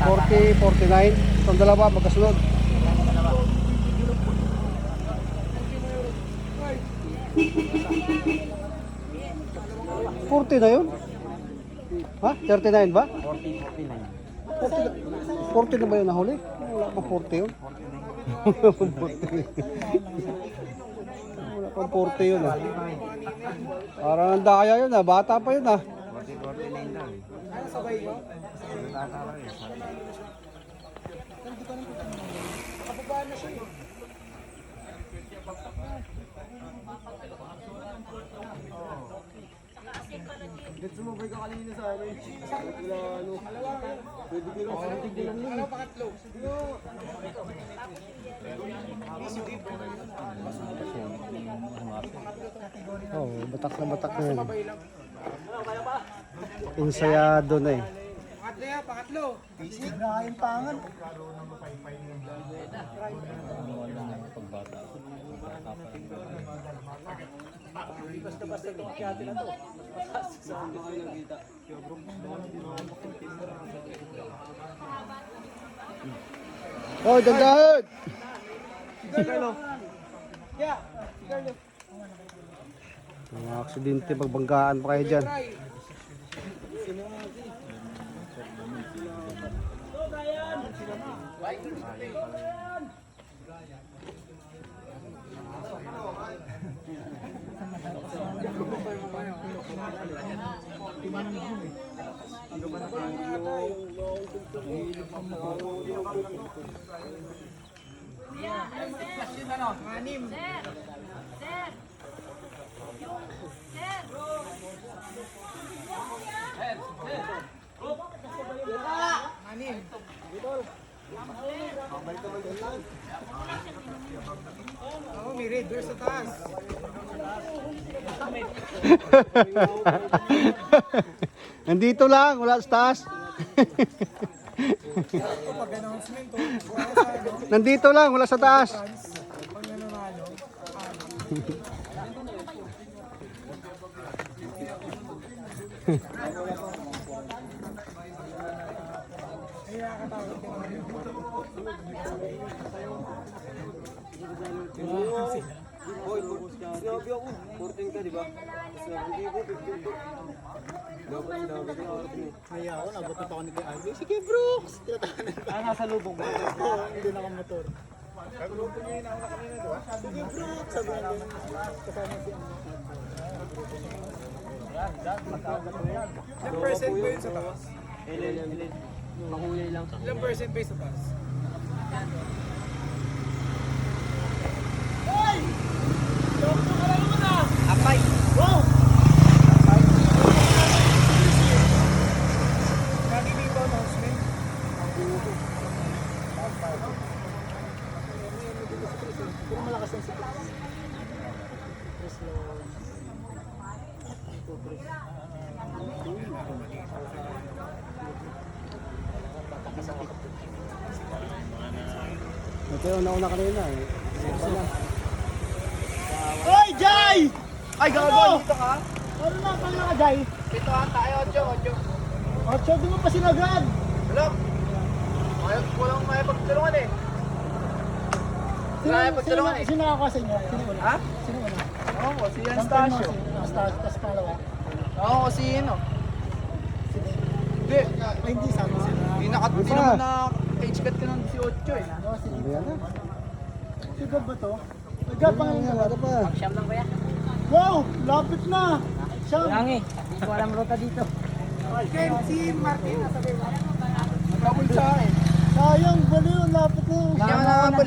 40, 49. Itong dalawa magkasunod. $40 na yun? Ha? 39 ba? 40 na ba yun nahuli? Wala pang 40 yun. Wala pang 40. Wala pang 40 yun ah. Parang ang daya yun ah. Bata pa yun ah. 49 daw eh. Sabay nyo? Bata pa rin. Kapabaan na siya eh. Sumubay ka kanina sa amin. Wala ano. Pwede ko lang. Ano pangatlo? Oh, batak na yun. Sabay lang. Insayado na eh. Pangatlo yan, pangatlo. Ibrahim Pangan. Basta-basta itong akyati na to. Oh, dandahan! Yeah, Carlo. Mga aksidente, pagbanggaan pa kayo dyan. Try. Anim. Anim. Oh, may red doors sa taas. Nandito lang, wala sa taas. Pag announcement, oh, Nandito lang, wala sa taas. pag nananalo, ay nakakatawag ka naman. Sinabi ako, 14 ka, di ba? Sinabi ko, 15 ko. Kaya ako, nabutot ako ni Kuya Alvin. Sige, Brooks! Tinatahanan ko. Nasa lubong ba? Oo, hindi nakamotor. Kaglubong niya yun ako na kanina doon. Sige, Brooks! Sabi nga ganun. Kasama si Ilang percent ba yun sa taas? Mahuli lang. Ilang percent ba yun sa taas? Apay! Lagi dito announcement. Puro malakas ang sikip. Chris Lord. Ito yung una kanina eh. Hoy, Jay! Ay, gago! Dito ka? Ano na pala ka, Jay? Ito ha, tayo, 8. Ocho, di mo pa sinagad. Alam, walang may pagtulungan eh. Wala may pagtulungan eh. Sino nakakuha sa inyo? Sino wala? Ha? Sino wala? Oo, si Anastasio. Anastasio, tapos pangalawa. Oo, si ano. Hindi, Ay, hindi, sabi sila. hindi naman na cage cut ka ng 18 eh. Oo, sige. Ayan na. Sigab ba to? Sigab, pangalan Ayan, ka ba? wala pa. Siyam lang ba yan? Wow, lapit na. Siyam. Lang eh. Hindi ko alam ruta dito. Ken, si Martin, nasabi mo. Nagkabul sa akin. Sayang, baliw, lapit na. Siya nga naman